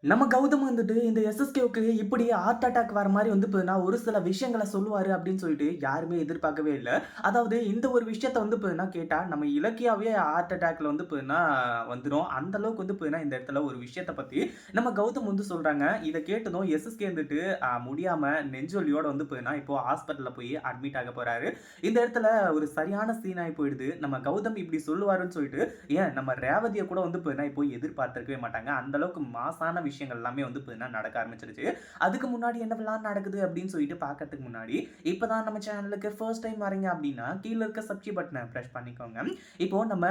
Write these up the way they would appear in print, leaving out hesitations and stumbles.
நம்ம கௌதம் வந்துட்டு இந்த எஸ்எஸ்கேவுக்கு இப்படி ஹார்ட் அட்டாக் வர மாரி வந்து பார்த்தீங்கன்னா, ஒரு சில விஷயங்கள சொல்லுவாரு அப்படின்னு சொல்லிட்டு யாருமே எதிர்பார்க்கவே இல்ல. அதாவது இந்த ஒரு விஷயத்த வந்து பார்த்தீங்கன்னா கேட்டா, நம்ம இலக்கியாவே ஹார்ட் அட்டாக்ல வந்து பார்த்தீங்கன்னா வந்துரும். அந்த அளவுக்கு வந்து பார்த்தீங்கன்னா, இந்த இடத்துல ஒரு விஷயத்த பத்தி நம்ம கௌதம் வந்து சொல்றாங்க. இத கேட்டதும் எஸ்எஸ்கே வந்துட்டு முடியாம நெஞ்சொலியோட வந்து பார்த்தீங்கன்னா, இப்போ ஹாஸ்பிட்டல்ல போய் அட்மிட் ஆக போறாரு. இந்த இடத்துல ஒரு சரியான சீன் ஆயி போயிடுது. நம்ம கௌதம் இப்படி சொல்லுவாருன்னு சொல்லிட்டு, ஏன் நம்ம ரேவதிய கூட வந்து பார்த்தீங்கன்னா, இப்போ எதிர்பார்த்திருக்கவே மாட்டாங்க. அந்த அளவுக்கு மாஸான விஷயங்கள் எல்லாமே வந்து பார்த்தீங்கன்னா நடக்க ஆரம்பிச்சிருச்சு. அதுக்கு முன்னாடி என்னவெல்லாம் நடக்குது அப்படின்னு சொல்லிட்டு பார்க்கறதுக்கு முன்னாடி, இப்பதான் நம்ம சேனலுக்கு ஃபர்ஸ்ட் டைம் வரீங்க அப்படின்னா, கீழ இருக்க சப்ஸ்கிரைப் பட்டன பிரஸ் பண்ணிக்கோங்க. இப்போ நம்ம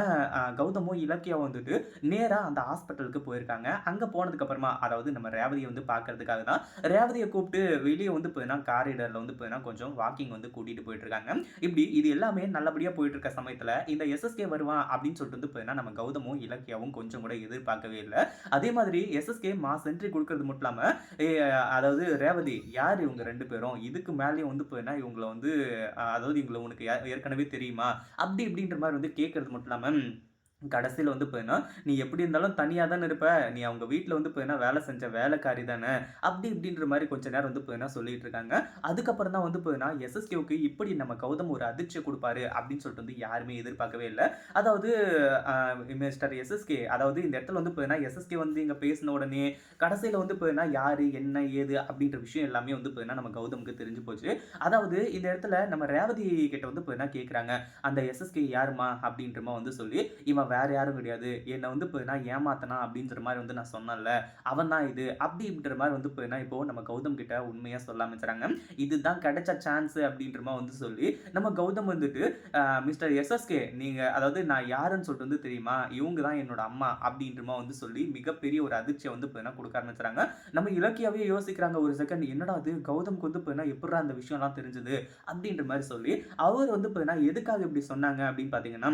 கௌதமும், இலக்கியாவும் வந்துட்டு நேரா அந்த ஹாஸ்பிட்டலுக்கு போயிருக்காங்க. அங்க போனதுக்கு அப்புறமா, அதாவது நம்ம ரேவதிய வந்து பார்க்கறதுக்காக தான், ரேவதிய கூப்பிட்டு வெளிய வந்து பார்த்தீங்கன்னா, காரிடார்ல வந்து பார்த்தீங்கன்னா, கொஞ்சம் வாக்கிங் வந்து கூட்டிட்டு போயிட்டு இருக்காங்க. இப்படி இது எல்லாமே நல்லபடியா போயிட்டு இருக்க சமயத்துல, இந்த எஸ்எஸ்கே வருவான் அப்படின்னு சொல்லிட்டு வந்து பார்த்தீங்கன்னா, நம்ம கௌதமும், இலக்கியாவும் கொஞ்சம் கூட எதிர்பார்க்கவே இல்ல. அதே மாதிரி எஸ்எஸ்கே மாஸ் என்ட்ரி குடுக்குறது மட்டும் இல்லாம, எ அதாவது ரேவதி யாரு இவங்க 2 பேரும்? இதுக்கு மேலயும் வந்து பார்த்தீங்கன்னா, இவங்கள வந்து அதாவது இவங்கள உனக்கு ஏற்கனவே தெரியுமா? அப்படி இப்படின்ற மாரி வந்து கேட்கறது மட்டும் இல்லாம, கடைசில வந்து பார்த்தீங்கன்னா, "நீ எப்படி இருந்தாலும் தனியா தானே இருப்ப. நீ அவங்க வீட்ல வந்து பார்த்தீங்கன்னா, வேலை செஞ்ச வேலைக்காரி தானே." அப்படி இப்படின்ற மாரி கொஞ்ச நேரம் வந்து பார்த்தீங்கன்னா சொல்லிட்டு இருக்காங்க. அதுக்கப்புறம் தான் வந்து பார்த்தீங்கன்னா, எஸ்எஸ்கேவுக்கு இப்படி நம்ம கௌதம் ஒரு அதிர்ச்சிய குடுப்பாரு அப்படின்னு சொல்லிட்டு வந்து யாருமே எதிர்பார்க்கவே இல்ல. அதாவது அ மிஸ்டர் எஸ்எஸ்கே அதாவது இந்த இடத்துல வந்து பார்த்தீங்கன்னா, எஸ்எஸ்கே வந்து இங்க பேசின உடனே, கடைசில வந்து பார்த்தீங்கன்னா, யாரு, என்ன, ஏது அப்படின்ற விஷயம் எல்லாமே வந்து பார்த்தீங்கன்னா, நம்ம கௌதமுக்கு தெரிஞ்சு போச்சு. அதாவது இந்த இடத்துல நம்ம ரேவதி கிட்ட வந்து பார்த்தீங்கன்னா கேட்குறாங்க. "அந்த எஸ்எஸ்கே யாரும்மா?" அப்படின்றமா வந்து சொல்லி, "இவன் வேற யாரும் கிடையாது. என்ன வந்து பார்த்தீங்கன்னா ஏமாத்துனான் அப்படின்ற மாரி வந்து நான் சொன்னேன்ல. அவன் தான் இது." அப்படி இப்படின்ற மாரி வந்து பார்த்தீங்கன்னா, இப்போ நம்ம கௌதம் கிட்ட உண்மையா சொல்ல ஆரம்பிச்சுறாங்க. இதுதான் கிடைச்ச சான்ஸ் அப்படின்ற மாரி வந்து சொல்லி, நம்ம கௌதம் வந்துட்டு மிஸ்டர் எஸ்எஸ்கே நீங்க அதாவது நான் யாருன்னு சொல்லிட்டு வந்து தெரியுமா? இவங்க தான் என்னோட அம்மா அப்படின்ற மாரி வந்து சொல்லி, மிகப்பெரிய ஒரு அதிர்ச்சிய வந்து பார்த்தீங்கன்னா குடுக்க ஆரம்பிச்சுறாங்க. நம்ம இலக்கியாவே யோசிக்கிறாங்க ஒரு செகண்ட். என்னடா இது கௌதம்க்கு வந்து பார்த்தீங்கன்னா எப்புட்றா இந்த விஷயம்லாம் தெரிஞ்சது? அப்படின்ற மாரி சொல்லி, அவர் வந்து பார்த்தீங்கன்னா எதுக்காக இப்படி சொன்னாங்க அப்படின்னு பார்த்தீங்கன்னா,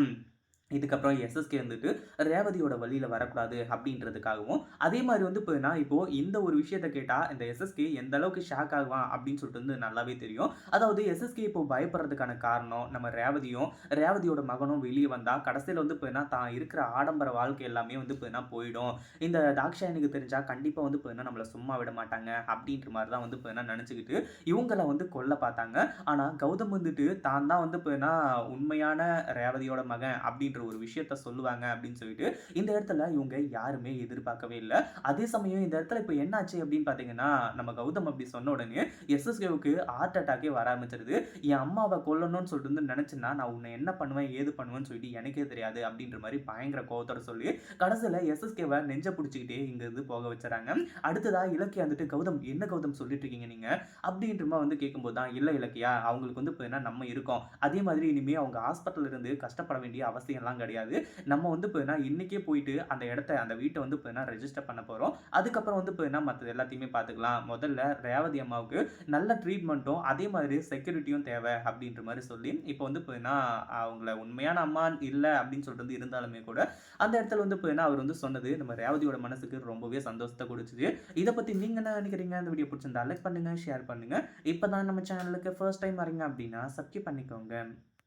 இதுக்கப்புறம் எஸ்எஸ்கே வந்துட்டு ரேவதியோட வழியில வரக்கூடாது அப்படின்றதுக்காகவும், அதே மாரி வந்து பார்த்தீங்கன்னா, இப்போ இந்த ஒரு விஷயத்த கேட்டா இந்த எஸ்எஸ்கே எந்த அளவுக்கு ஷாக் ஆகுவான் அப்படின்னு சொல்லிட்டு வந்து நல்லாவே தெரியும். அதாவது எஸ்எஸ்கே இப்போ பயப்படுறதுக்கான காரணம், நம்ம ரேவதியும், ரேவதியோட மகனும் வெளிய வந்தா கடைசியில வந்து பார்த்தீங்கன்னா, தான் இருக்கிற ஆடம்பர வாழ்க்கை எல்லாமே வந்து பார்த்தீங்கன்னா போயிடும். இந்த தாக்ஷாயணிக்கு தெரிஞ்சா கண்டிப்பா வந்து பார்த்தீங்கன்னா, நம்மள சும்மா விட மாட்டாங்க அப்படின்ற மாரி தான் வந்து பார்த்தீங்கன்னா நெனச்சுக்கிட்டு, இவங்கள வந்து கொல்ல பார்த்தாங்க. ஆனா கௌதம் வந்துட்டு தான் தான் வந்து பார்த்தீங்கன்னா, உண்மையான ரேவதியோட மகன் அப்படின்ற ஒரு விஷயத்த சொல்லுவாங்க அப்படின்னு சொல்லிட்டு, இந்த இடத்துல இவங்க யாருமே எதிர்பார்க்கவே இல்ல. அதே சமயம் இந்த இடத்துல இப்ப என்ன ஆச்சு அப்படின்னு பார்த்தீங்கன்னா, நம்ம கௌதம் அப்படி சொன்ன உடனே எஸ்எஸ்கேவுக்கு ஹார்ட் அட்டாக்கே வர ஆரம்பிச்சிருது. என் அம்மாவ கொல்லணும்னு சொல்லிட்டு வந்து நினைச்சேன்னா, நான் உன்ன என்ன பண்ணுவேன், ஏது பண்ணுவேன்னு சொல்லிட்டு எனக்கே தெரியாது அப்படின்ற மாரி பயங்கர கோவத்தோட சொல்லி, கடைசியில எஸ்எஸ்கேவ நெஞ்ச புடிச்சுக்கிட்டே இங்கிருந்து போக வச்சுறாங்க. அடுத்ததா இலக்கியா வந்துட்டு, "கௌதம் என்ன கௌதம் சொல்லிட்டு இருக்கீங்க நீங்க?" அப்படின்ற மாரி வந்து கேட்கும்போது தான், "இல்ல இலக்கியா, அவங்களுக்கு வந்து பார்த்தீங்கன்னா நம்ம இருக்கோம். அதே மாதிரி இனிமே அவங்க ஹாஸ்பிட்டல்ல இருந்து கஷ்டப்பட வேண்டிய அவசியம்லாம் கிடையாது. நம்ம வந்து பார்த்தீங்கன்னா, இன்னைக்கே போயிட்டு அந்த இடத்த, அந்த வீட்ட வந்து பார்த்தீங்கன்னா ரெஜிஸ்டர் பண்ண போறோம். அதுக்கப்புறம் வந்து பார்த்தீங்கன்னா, மத்தது எல்லாத்தையுமே பார்த்துக்கலாம். முதல்ல ரேவதி அம்மாவுக்கு நல்ல ட்ரீட்மெண்ட்டும், அதே மாதிரி செக்யூரிட்டியும் தேவை." அப்படின்ற மாரி சொல்லி, இப்போ வந்து பார்த்தீங்கன்னா, அவங்கள உண்மையான அம்மா இல்ல அப்படின்னு சொல்லிட்டு வந்து இருந்தாலுமே கூட, அந்த இடத்துல வந்து பார்த்தீங்கன்னா, அவர் வந்து சொன்னது நம்ம ரேவதியோட மனசுக்கு ரொம்பவே சந்தோஷத்த குடுச்சுது. இத பத்தி நீங்க என்ன நினைக்கிறீங்க? இந்த வீடியோ பிடிச்சிருந்தா லைக் பண்ணுங்க, ஷேர் பண்ணுங்க. இப்ப தான் நம்ம சேனலுக்கு ஃபர்ஸ்ட் டைம் வரீங்க அப்படின்னா, சப்ஸ்கிரைப் பண்ணிக்கோங்க.